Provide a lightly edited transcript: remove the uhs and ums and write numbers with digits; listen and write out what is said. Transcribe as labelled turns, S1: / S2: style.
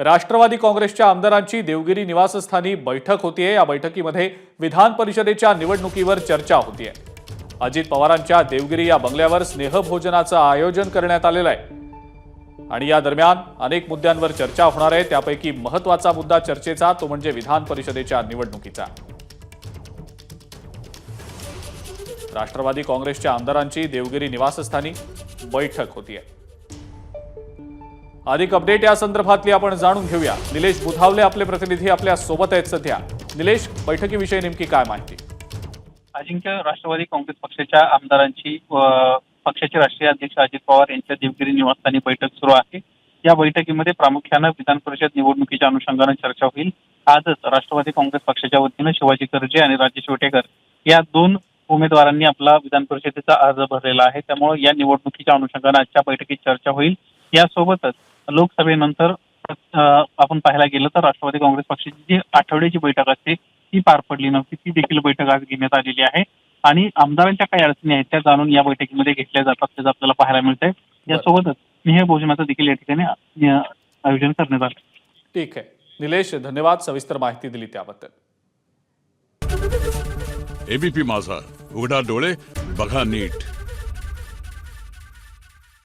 S1: राष्ट्रवादी काँग्रेसच्या आमदारांची देवगिरी निवासस्थानी बैठक होतीये। या बैठकीमध्ये विधान परिषदेच्या निवडणुकीवर चर्चा होतीये। अजित पवारांच्या देवगिरी या बंगल्यावर स्नेहभोजनाचं आयोजन करण्यात आलेलं आहे आणि या दरम्यान अनेक मुद्द्यांवर चर्चा होणार आहे। त्यापैकी महत्त्वाचा मुद्दा चर्चेचा तो म्हणजे विधान परिषदेच्या निवडणुकीचा। राष्ट्रवादी काँग्रेसच्या आमदारांची देवगिरी निवासस्थानी बैठक होतीये। अधिक अपडेट या संदर्भातली आपण जाणून घेऊया। निलेश बुधावले आपले प्रतिनिधी आपल्या सोबत आहेत सध्या। निलेश, बैठकीविषयी नेमकी काय माहिती?
S2: अजिंक्य, राष्ट्रवादी काँग्रेस पक्षाच्या आमदारांची पक्षाचे राष्ट्रीय अध्यक्ष अजित पवार यांच्या देवगिरी निवासस्थानी बैठक सुरू आहे। या बैठकीमध्ये प्रामुख्याने विधान परिषद निवडणुकीच्या अनुषंगाने चर्चा होईल। आजच राष्ट्रवादी काँग्रेस पक्षाच्या वतीने शिवाजी कर्जे आणि राजेश विटेकर या दोन उमेदवारांनी आपला विधान परिषदेचा अर्ज भरलेला आहे। त्यामुळे या निवडणुकीच्या अनुषंगाने आजच्या बैठकीत चर्चा होईल। यासोबतच लोकसभेनंतर आपण पाहायला गेलं तर राष्ट्रवादी काँग्रेस पक्षाची जी आठवड्याची बैठक असते ती पार पडली नव्हती, ती देखील बैठक आज घेण्यात आलेली आहे आणि आमदारांच्या काही अडचणी आहेत त्या जाणून या बैठकीमध्ये घेतल्या जातात त्याचं आपल्याला पाहायला मिळतंय। यासोबतच स्नेहभोजनाचं देखील या ठिकाणी आयोजन करण्यात आलं।
S1: ठीक आहे निलेश, धन्यवाद सविस्तर माहिती दिली त्याबद्दल।
S3: एबीपी माझा, उघडा डोळे बघा नीट।